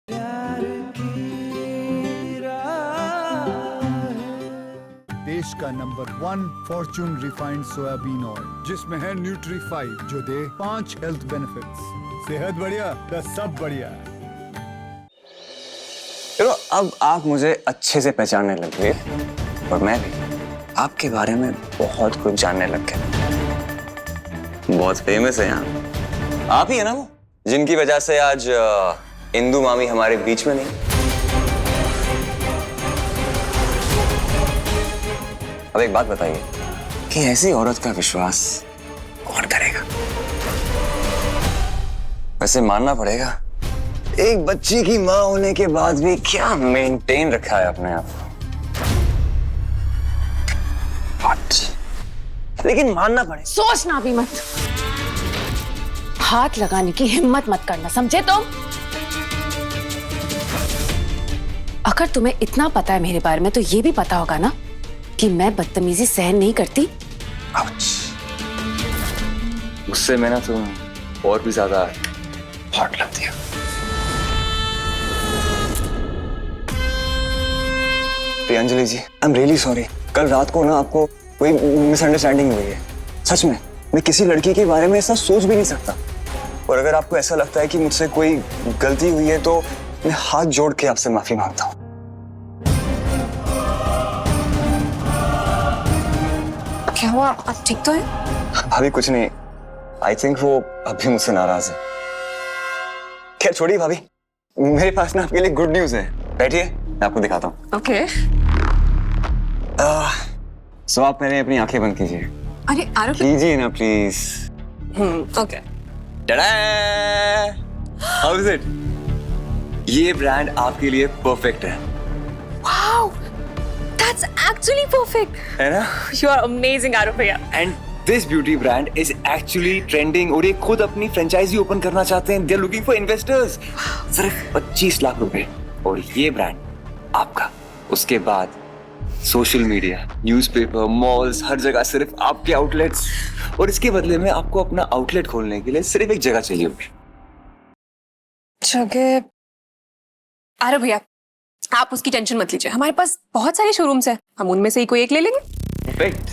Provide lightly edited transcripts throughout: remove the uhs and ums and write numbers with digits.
देश का number 1 Fortune refined soybean oil, जिसमें है न्यूट्री5 जो दे 5 हेल्थ बेनिफिट्स। सेहत बढ़िया तो सब बढ़िया। चलो अब आप मुझे अच्छे से पहचानने लग गए और मैं भी आपके बारे में बहुत कुछ जानने लग गया। बहुत फेमस है यहाँ। आप ही है ना वो जिनकी वजह से आज इंदु मामी हमारे बीच में नहीं। अब एक बात बताइए कि ऐसी औरत का विश्वास कौन करेगा? वैसे मानना पड़ेगा एक बच्ची की मां होने के बाद भी क्या मेंटेन रखा है अपने आप को। लेकिन मानना पड़ेगा। सोचना भी मत, हाथ लगाने की हिम्मत मत करना, समझे तुम? अगर तुम्हें इतना पता है मेरे बारे में तो ये भी पता होगा ना कि मैं बदतमीजी सहन नहीं करती। उससे मैं ना तुम और भी ज्यादा हॉट लगती है। प्रियंजलि जी, आई एम रियली सॉरी। कल रात को ना आपको कोई मिसअंडरस्टैंडिंग हुई है। सच में मैं किसी लड़की के बारे में ऐसा सोच भी नहीं सकता। और अगर आपको ऐसा लगता है कि मुझसे कोई गलती हुई है तो मैं हाथ जोड़ के आपसे माफी मांगता हूँ। क्या हुआ, आप ठीक तो है? भाभी कुछ नहीं, आई थिंक वो अभी मुझसे नाराज है। खैर छोड़िए भाभी, मेरे पास ना आपके लिए गुड न्यूज है। बैठिए, मैं आपको दिखाता हूँ। ओके। सो आप पहले अपनी आंखें बंद कीजिए। अरे आरोप कीजिए ना please. Okay. How is it? ये ब्रांड आपके लिए परफेक्ट है। Wow, that's actually perfect. है ना? यू आर अमेजिंग आरोप भैया। And this beauty brand is actually trending और ये खुद अपनी फ्रेंचाइजी ओपन करना चाहते हैं। They are looking for investors. सिर्फ 25 लाख रुपए और ये ब्रांड आपका। उसके बाद सोशल मीडिया, न्यूज़पेपर, मॉल्स, हर जगह सिर्फ आपके आउटलेट्स। और इसके बदले में आपको अपना आउटलेट खोलने के लिए सिर्फ एक जगह चाहिए होगी। जगह? आरोप भैया, आप उसकी टेंशन मत लीजिए, हमारे पास बहुत सारे शोरूम्स हैं, हम उनमें से ही कोई एक ले लेंगे। परफेक्ट।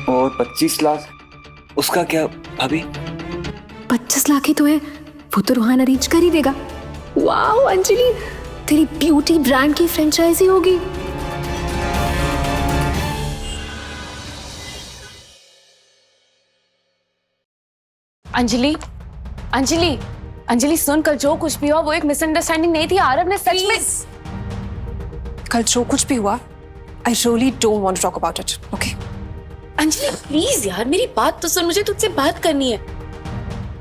और 25 लाख उसका क्या भाभी? 25 लाख ही तो है, वो तो रोहान अरेंज कर ही देगा। वाओ अंजलि, तेरी ब्यूटी ब्रांड की फ्रेंचाइजी होगी। अंजलि, अंजलि, अंजलि सुन, कल जो कुछ भी हुआ वो एक मिसअंडरस्टैंडिंग नहीं थी। आरव ने सच में कल जो कुछ भी हुआ, I really don't want to talk about it, okay? Anjali please यार, मेरी बात तो सुन, मुझे तुझसे बात करनी है।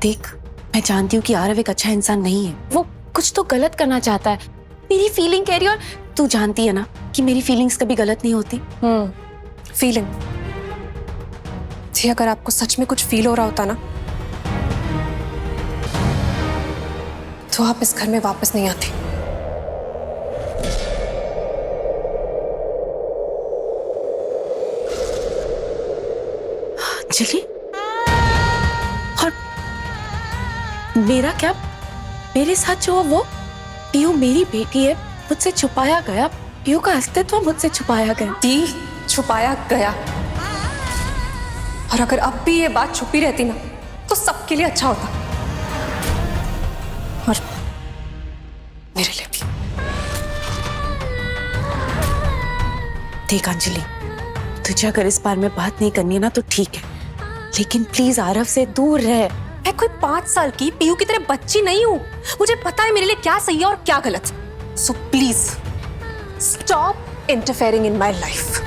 देख, मैं जानती हूँ कि आरव एक अच्छा इंसान नहीं है, वो कुछ तो गलत करना चाहता है। मेरी फीलिंग कह रही है, और तू जानती है ना कि मेरी फीलिंग्स कभी गलत नहीं होती। फीलिंग थी, अगर आपको सच में कुछ फील हो रहा होता ना तो आप इस घर में वापस नहीं आती। अंजलि, और मेरा क्या? मेरे साथ जो वो पीयू मेरी बेटी है, मुझसे छुपाया गया। पीयू का अस्तित्व मुझसे छुपाया गया। छुपाया गया। और अगर अब भी ये बात छुपी रहती ना तो सबके लिए अच्छा होता, और मेरे लिए भी। देख अंजलि, तुझे अगर इस बार में बात नहीं करनी है ना तो ठीक है, लेकिन प्लीज आरव से दूर रह। मैं कोई 5 साल की पीयू की तरह बच्ची नहीं हूं, मुझे पता है मेरे लिए क्या सही है और क्या गलत। So please stop interfering in my life.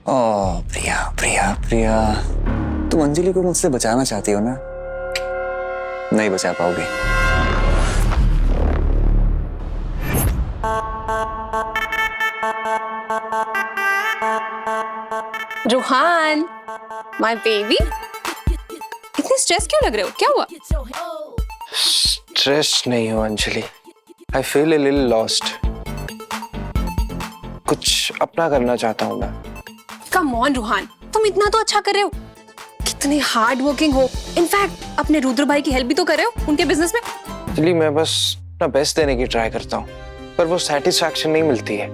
Oh Priya, Priya, Priya, तुम अंजलि को मुझसे बचाना चाहती हो ना? नहीं बचा पाओगी। रोहान, माय बेबी, इतने स्ट्रेस क्यों लग रहे हो? क्या हुआ? स्ट्रेस नहीं हो Anjali, I feel a little lost. कुछ अपना करना चाहता हूँ मैं। कम ऑन रुहान, तुम इतना तो अच्छा कर रहे हो, कितने हार्ड वर्किंग हो। इनफैक्ट अपने रुद्र भाई की हेल्प भी तो कर रहे हो उनके बिजनेस में। एक्चुअली मैं बस अपना बेस्ट देने की ट्राई करता हूँ, पर वो सेटिस्फैक्शन नहीं मिलती है।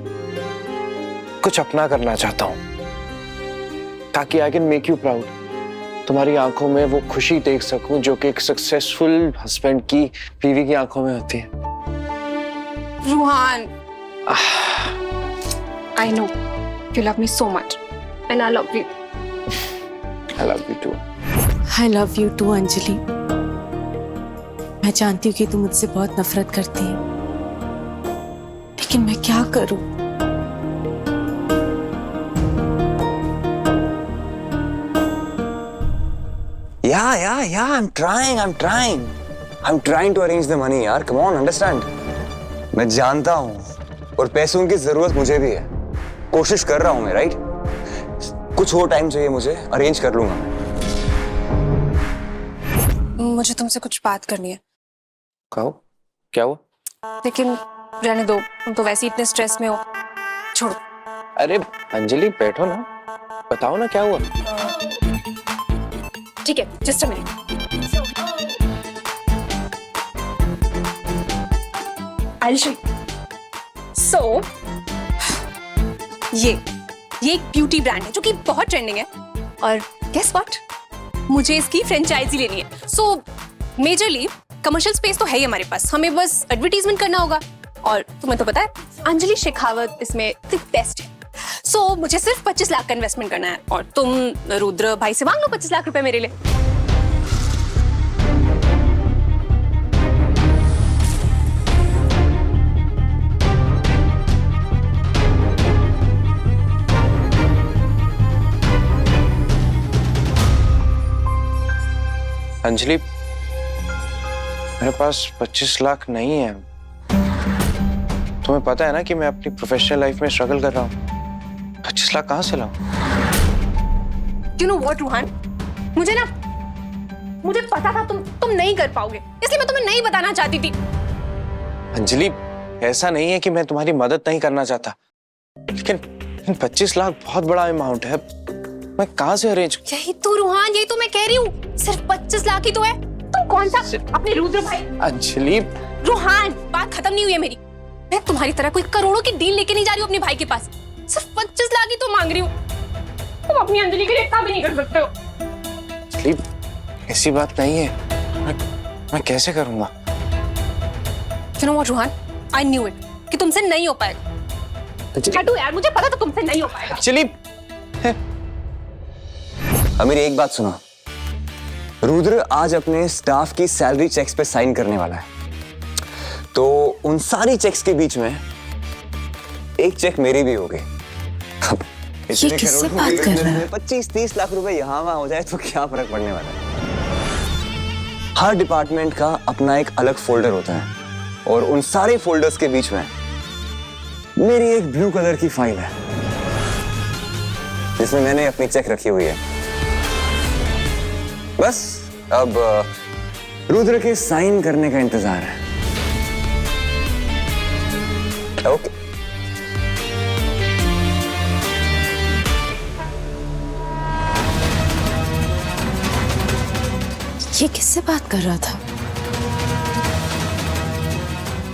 कुछ अपना करना चाहता हूँ ताकि I can make you proud, तुम्हारी आंखों में वो खुशी देख सकूं जो कि एक सक्सेसफुल हस्बैंड की बीवी की आंखों में होती है। Ruhan, I know you love me so much and I love you. I love you too. I love you too, Anjali. मैं जानती हूँ कि तुम मुझसे बहुत नफरत करती है, लेकिन मैं क्या करूँ? Yeah, I'm trying to arrange the money, यार, come on, understand? मैं जानता हूँ और पैसों की जरूरत मुझे भी है, कोशिश कर रहा हूँ मैं, राइट? कुछ और टाइम चाहिए मुझे, अरेंज कर लूंगा मैं। मुझे तुमसे कुछ बात करनी है। कहो, क्या हुआ? लेकिन रहने दो, तुम तो वैसे ही इतने स्ट्रेस में हो, छोड़ो। अरे अंजलि बैठो ना, बताओ ना क्या हुआ। ठीक है, just a minute. I'll show you. So, ये एक ब्यूटी ब्रांड है जो कि बहुत ट्रेंडिंग है, और guess what? मुझे इसकी फ्रेंचाइजी लेनी है। So, मेजरली कमर्शियल स्पेस तो है ही हमारे पास, हमें बस एडवर्टीजमेंट करना होगा, और तुम्हें तो पता है अंजलि शेखावत इसमें द बेस्ट है। So, मुझे सिर्फ 25 लाख का इन्वेस्टमेंट करना है, और तुम रुद्र भाई से मांग लो 25 लाख रुपए मेरे लिए। अंजलि, मेरे पास 25 लाख नहीं है। तुम्हें पता है ना कि मैं अपनी प्रोफेशनल लाइफ में स्ट्रगल कर रहा हूँ। 25 लाख कहाँ से लाऊं? You know what, Ruhan? मुझे पता था तुम नहीं कर पाओगे, इसलिए मैं तुम्हें नहीं बताना चाहती थी। अंजलि, ऐसा नहीं है कि मैं तुम्हारी मदद नहीं करना चाहता, लेकिन 25 लाख बहुत बड़ा अमाउंट है, मैं कहाँ से अरेंज? यही तो रुहान, यही तो मैं कह रही हूँ, सिर्फ 25 लाख ही तो है। तुम कौन सा अपने रुद्र भाई? अंजलि, रुहान, बात खत्म नहीं हुई है मेरी। मैं तुम्हारी तरह कोई करोड़ों की डील लेके नहीं जा रही हूँ अपने भाई के पास, सिर्फ 25 लाख ही तो मांग रही हूँ। तुम अपनी अंजलि के लिए इतना भी नहीं कर सकते हो। अंजलि, ऐसी बात नहीं है, मैं कैसे करूंगा? You know what, Ruhan? I knew it कि तुमसे नहीं हो पाएगा। हटो यार, मुझे पता था तुमसे नहीं हो पाएगा। अंजलि, अब मेरी एक बात सुनो, रुद्र आज अपने स्टाफ की सैलरी चेक्स पे साइन करने वाला है, तो उन सारी चेक्स के बीच में एक चेक मेरी भी होगी। ये किससे बात कर रहा है? 25-30 लाख रुपए यहाँ वहां हो जाए तो क्या फर्क पड़ने वाला है? हर डिपार्टमेंट का अपना एक अलग फोल्डर होता है, और उन सारे फोल्डर्स के बीच में मेरी एक ब्लू कलर की फाइल है जिसमें मैंने अपनी चेक रखी हुई है। बस अब रुद्र के साइन करने का इंतजार है। ओके। ये किससे बात कर रहा था?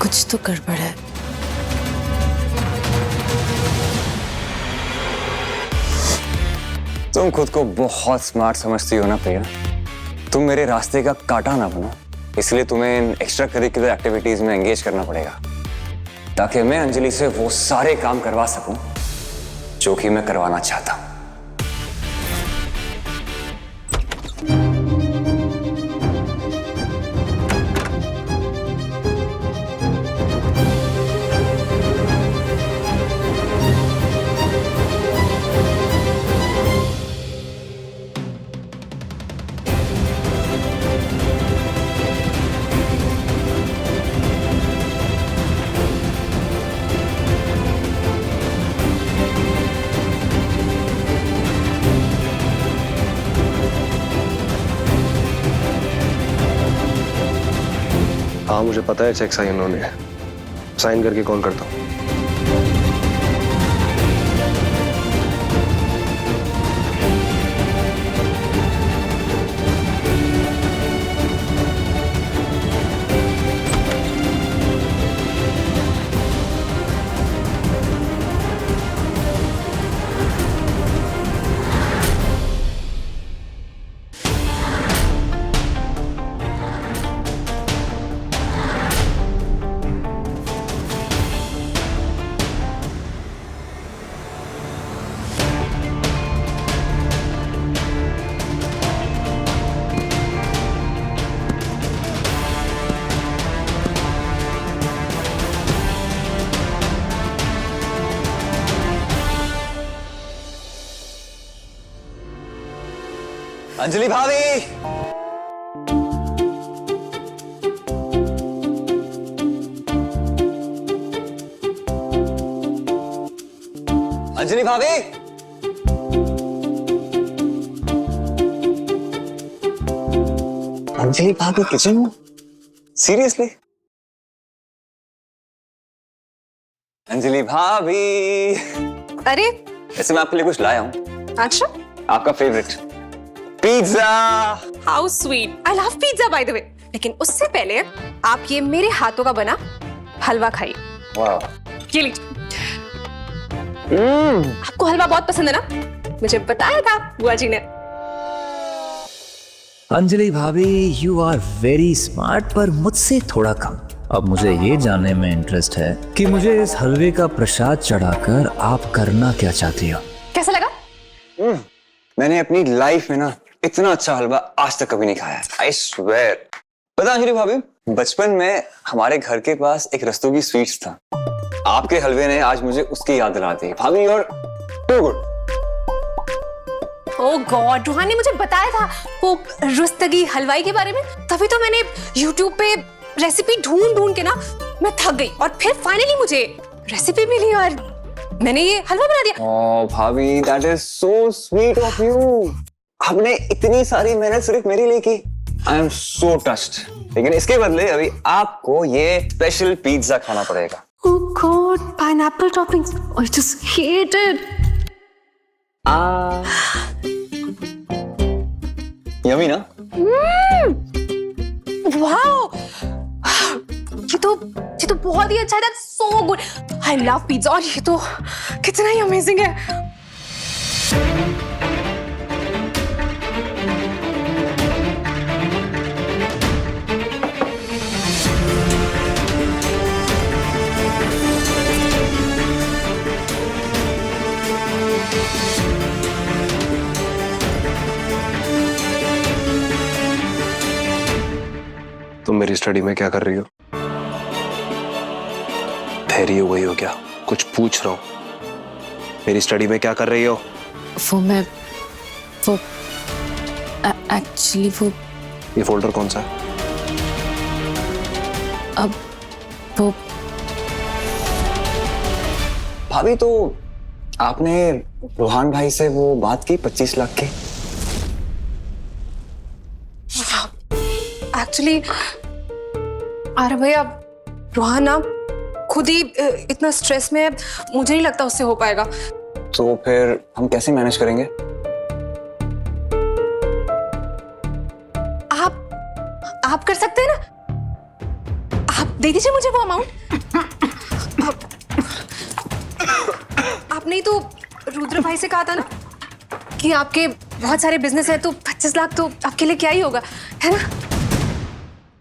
कुछ तो गड़बड़ है। तुम खुद को बहुत स्मार्ट समझती हो ना प्रिया, तुम मेरे रास्ते का कांटा ना बनो, इसलिए तुम्हें इन एक्स्ट्रा करिकुलर एक्टिविटीज में एंगेज करना पड़ेगा, ताकि मैं अंजलि से वो सारे काम करवा सकूं जो कि मैं करवाना चाहता हूं। हाँ मुझे पता है चेक साइन उन्होंने, साइन करके कॉल करता हूँ। अंजलि भाभी, अंजलि भाभी, अंजलि भाभी किचन में? सीरियसली? अंजलि भाभी, अरे वैसे मैं आपके लिए कुछ लाया हूँ, अच्छा, आपका favourite pizza. How sweet, I love pizza by the way. लेकिन उससे पहले आप ये मेरे हाथों का बना हलवा खाइए। वाह, ये लीजिए। आपको हलवा बहुत पसंद है ना? मुझे बताया था बुआ जी ने। अंजलि भाभी, यू आर वेरी स्मार्ट, पर मुझसे थोड़ा कम। अब मुझे ये जानने में इंटरेस्ट है कि मुझे इस हलवे का प्रसाद चढ़ाकर आप करना क्या चाहती हो। कैसा लगा? मैंने अपनी लाइफ में ना इतना अच्छा हलवा आज तक कभी नहीं खाया। I swear. पता अंजलि भाभी, बचपन में हमारे घर के पास एक रस्तोगी स्वीट्स था। आपके हलवे ने आज मुझे उसकी याद दिला दी। भाभी, you are too good. Oh god, Ruhaan ने मुझे बताया था वो रुस्तगी हलवाई के बारे में, तभी तो मैंने YouTube पे रेसिपी ढूंढ ढूंढ के ना मैं थक गई और फिर फाइनली मुझे रेसिपी मिली और मैंने ये हलवा बना दिया। ओह भाभी, that is so sweet of you. आपने इतनी सारी मेहनत सिर्फ मेरे लिए की। I am so touched. लेकिन इसके बदले अभी आपको ये स्पेशल पिज्जा खाना पड़ेगा। Oh God, pineapple toppings. I just hate it. Yummy ना? वाओ, ये तो बहुत ही अच्छा है। That's so good. I love pizza और ये तो कितना ही अमेजिंग है। तुम मेरी स्टडी में क्या कर रही हो? ठहरी हो गई हो क्या? कुछ पूछ रहा हूं। मेरी स्टडी में क्या कर रही हो? वो एक्चुअली वो ये फोल्डर कौन सा है? अब वो भाभी, तो आपने रोहान भाई से वो बात की 25 लाख की? एक्चुअली आरव भैया, रोहान ना खुद ही इतना स्ट्रेस में है, मुझे नहीं लगता उससे हो पाएगा। तो फिर हम कैसे मैनेज करेंगे? आप कर सकते हैं ना, आप दे दीजिए मुझे वो अमाउंट। आपने ही तो रुद्र भाई से कहा था ना कि आपके बहुत सारे बिजनेस है, तो 25 लाख तो आपके लिए क्या ही होगा, है ना?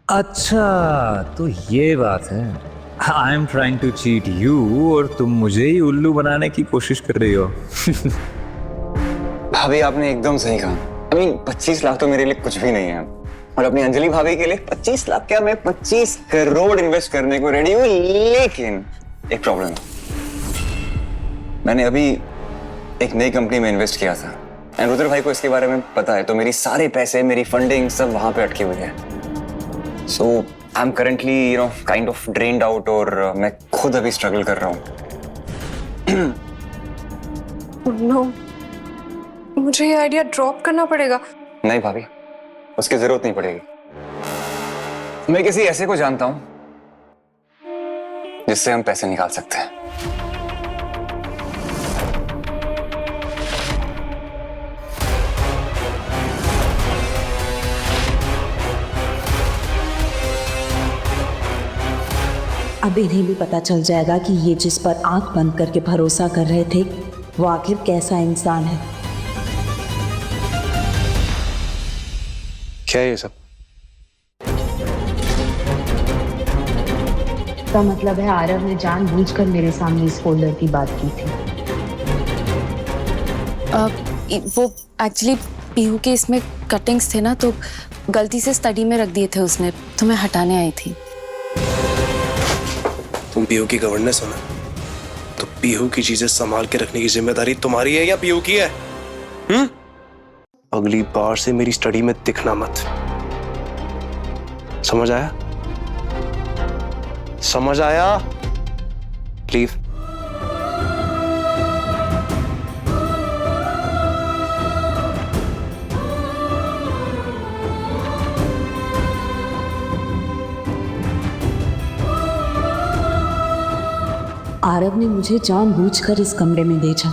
अच्छा, तो ये बात है। I am trying to cheat you और तुम मुझे ही उल्लू बनाने की कोशिश कर रही हो। भाभी, आपने एकदम सही कहा। I mean, 25 लाख तो मेरे लिए कुछ भी नहीं है। और अपनी अंजलि भाभी के लिए 25 लाख क्या, मैं 25 करोड़ इन्वेस्ट करने को रेडी हूँ। लेकिन एक प्रॉब्लम है। मैंने अभी एक नई कंपनी में इन्वेस्ट किया था एंड रुद्र भाई को इसके बारे में पता है, तो मेरी सारे पैसे, मेरी फंडिंग सब वहां पे अटकी हुई है। So I am currently kind of drained out और मैं खुद अभी स्ट्रगल कर रहा हूँ। नो, मुझे ये आइडिया ड्रॉप करना पड़ेगा। नहीं भाभी, उसकी जरूरत नहीं पड़ेगी। मैं किसी ऐसे को जानता हूं जिससे हम पैसे निकाल सकते हैं। अब इन्हें भी पता चल जाएगा कि ये जिस पर आंख बंद करके भरोसा कर रहे थे वो आखिर कैसा इंसान है। क्या है ये सब? इसका मतलब है आरव ने जानबूझकर मेरे सामने इस फोल्डर की बात की थी। वो एक्चुअली पीहू के इसमें कटिंग्स थे ना, तो गलती से स्टडी में रख दिए थे उसने, तो मैं हटाने आई थी। तुम पीहू की गवर्नेंस हो ना, तो पीहू की चीजें संभाल के रखने की जिम्मेदारी तुम्हारी है या पीहू की है? अगली बार से मेरी स्टडी में दिखना मत। समझ आया? समझ आया? लीव। आरव ने मुझे जानबूझकर इस कमरे में भेजा।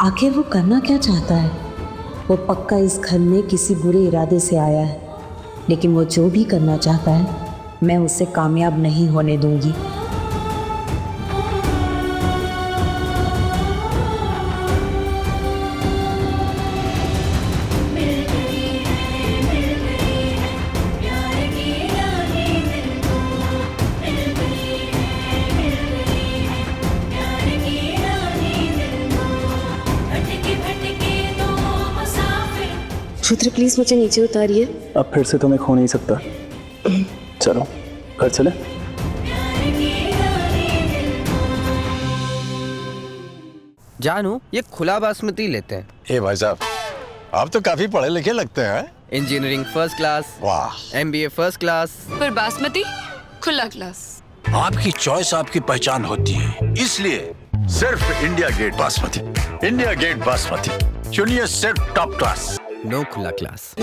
आखिर वो करना क्या चाहता है? वो पक्का इस घर में किसी बुरे इरादे से आया है, लेकिन वो जो भी करना चाहता है मैं उसे कामयाब नहीं होने दूंगी। रुद्र प्लीज मुझे नीचे उतारिए। अब फिर से तुम्हें खो नहीं सकता। चलो घर चले। जानू, ये खुला बासमती लेते हैं। ए भाई साहब, आप तो काफी पढ़े लिखे लगते हैं। इंजीनियरिंग फर्स्ट क्लास, वाह। एमबीए फर्स्ट क्लास, पर बासमती खुला क्लास। आपकी चॉइस आपकी पहचान होती है, इसलिए सिर्फ India Gate basmati. India Gate basmati चुनिए, सिर्फ टॉप क्लास, नो खुला क्लास।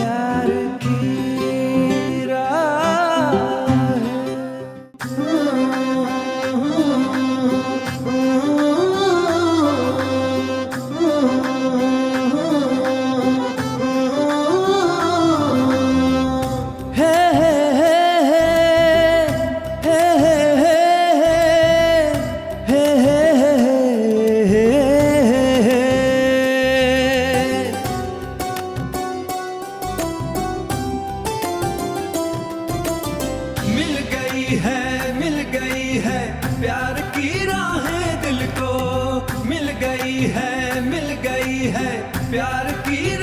मिल गई है प्यार की राहें दिल को, मिल गई है प्यार की